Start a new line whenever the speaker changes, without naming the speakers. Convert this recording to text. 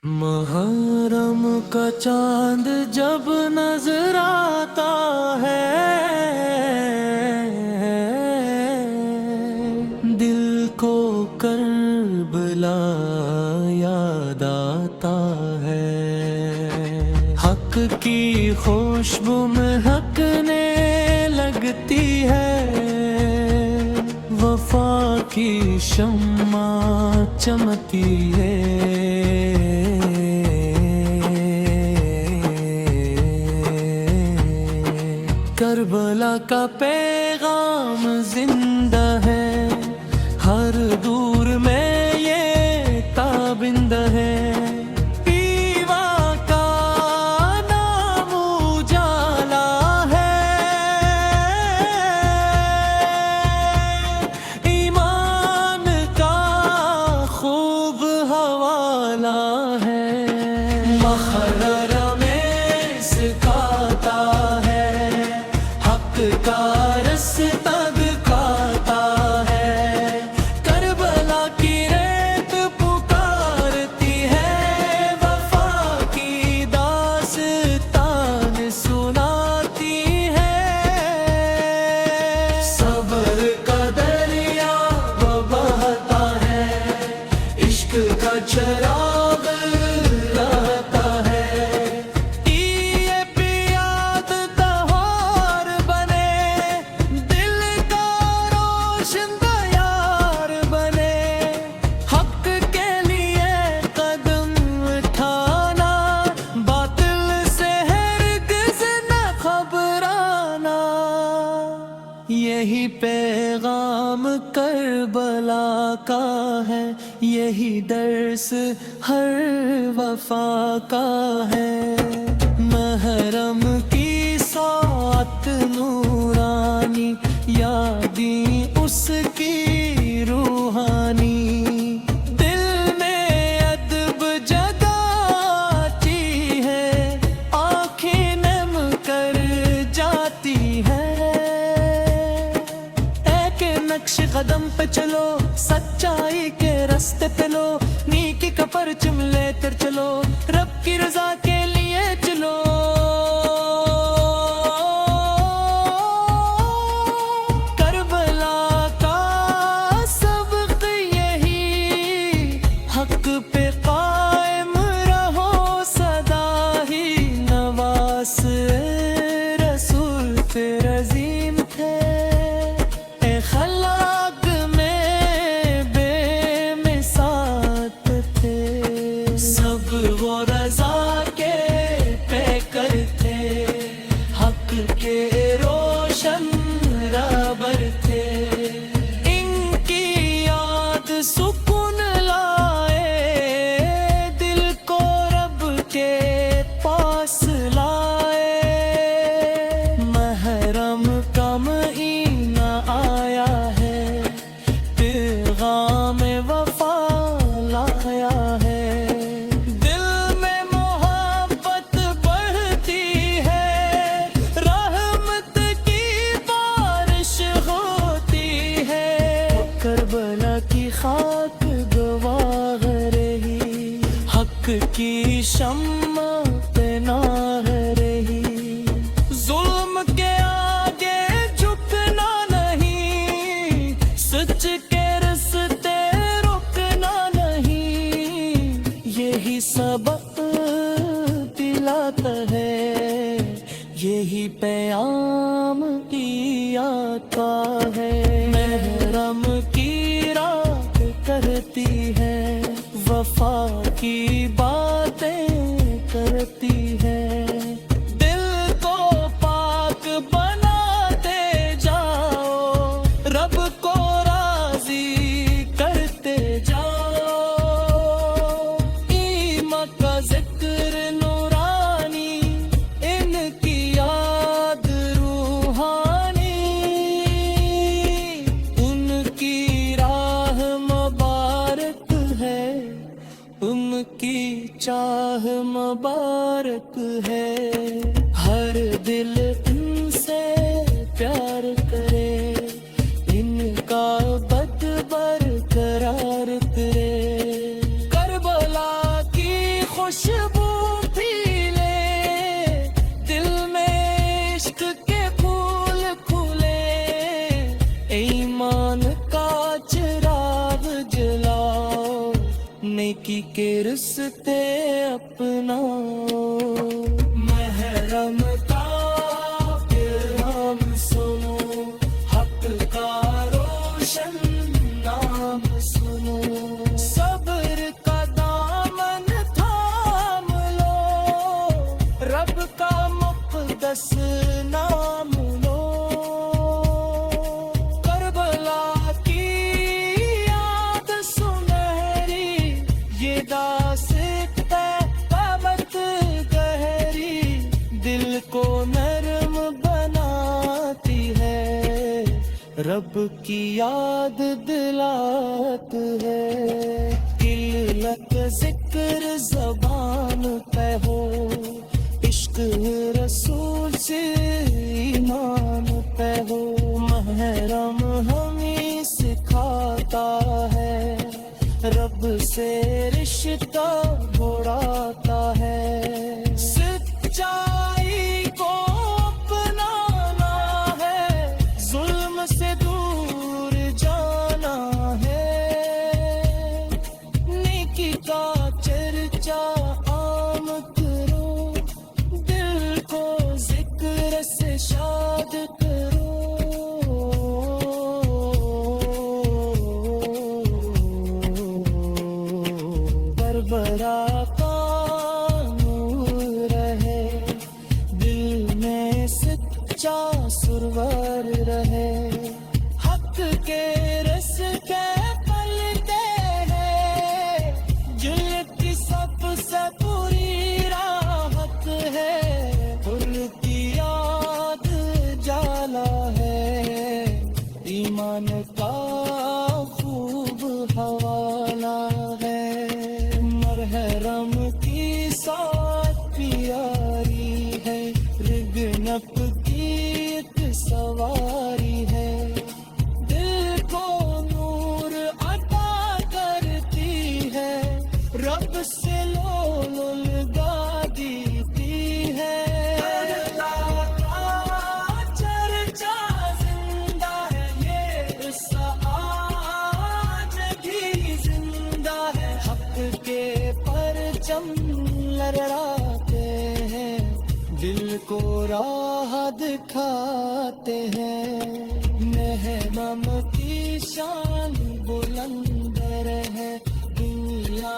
محرم کا چاند جب نظر آتا ہے دل کو کربلا یاد آتا ہے، حق کی خوشبو مہکنے لگتی ہے، وفا کی شمع چمکتی ہے، کربلا کا پیغام زندہ ہے، ہر دور میں یہ تابند ہے، پیوا کا نام اجالا ہے، ایمان کا خوب حوالہ ہے، محرم میں سکھاتا ہے، حق کا رستہ دکھاتا ہے، کربلا کی ریت پکارتی ہے، وفا کی داستان سناتی ہے، صبر کا دریا وہ بہتا ہے، عشق کا چراغ رہتا ہے، یہ پیاد تہوار بنے، دل کا روشن دیار بنے، حق کے لیے قدم اٹھانا، باطل سے ہرگز نہ گھبرانا، یہی پیغام کربلا کا ہے، یہی درس ہر وفا کا ہے، محرم کی ساعت نورانی، یادیں اس کی روحانی، دل میں ادب جگاتی ہے، آنکھیں نم کر جاتی ہے، ایک نقش قدم پہ چلو، سچائی کے راستے پہ لو، نیکی کا پرچم لے کر چلو، رب کی رضا کے لیے چلو، کربلا کا سبق یہی، حق پہ قائم رہو سدا ہی، نواز رسول پہ عظیم تھے، اے خلاق میں بے مثال تھے، سب وہ رضا کے پیکر تھے، حق کے روشن رہبر تھے، ان کی یاد سکون لائے، دل کو رب کے پاس لائے، محرم کا مہینہ آیا ہے، پیغام وفا لایا ہے، دل میں محبت بڑھتی ہے، رحمت کی بارش ہوتی ہے، کربلا کی خاک گواہ رہی، حق کی شمع پہ ناہ رہی، ظلم کے آگے جھکنا نہیں، سچ کے رستے رکنا نہیں، یہی سبق دلاتا ہے، یہی پیام کی آتا ہے، محرم کی رات کرتی ہے، وفا کی باتیں کرتی ہے، دل کو پاک بناتے جاؤ، رب کو راضی کرتے جاؤ، ایمان کا ذکر نورانی، ان کی یاد روحانی، ان کی راہ مبارک ہے، ان کی چاہ مبارک ہے، ہر دل ان سے پیار کرے، ان کا بد برقرار کرے، کربلا کی خوشبو پی لے، دل میں عشق کے پھول کھلے، ایمان کا چراغ جلاؤ، نیکی کے رستے اپناؤ، محرم کا پیغام سنو، حق کا روشن نام سنو، صبر کا دامن تھام لو، رب کا مقدس نام لو، کربلا کی یاد سنہری، یہ داستان بابت گہری، دل کو نرم بناتی ہے، رب کی یاد دلات ہے، قلت ذکر زبان پہ ہو، عشق رسول سے ایمان پہ ہو، محرم ہمیں سکھاتا ہے، رب سے رشتہ جوڑاتا ہے، سچائی کو اپنانا ہے، ظلم سے دور جانا ہے، نیکی کا چرچا عام کرو، دل کو ذکر سے شاد کرو، بربرا کا نور رہے، دل میں سچا سرور رہے، حق کے رستے پلتے ہیں، جلتی سب سے پوری راحت ہے، ان کی یاد جالا ہے، ایمان کا خوب حوالہ ہے، محرم کی ساتھ پیاری ہے، رگنپ کی ایک سواری ہے، دل کو نور عطا کرتی ہے، رب سے لو لگا دیتی ہے، اللہ کا چرچا زندہ ہے، یہ قصہ آج بھی زندہ ہے، حق کے پرچم لہراتے ہیں، دل کو راہ دکھاتے ہیں، محرم کی شان بلند رہے، دنیا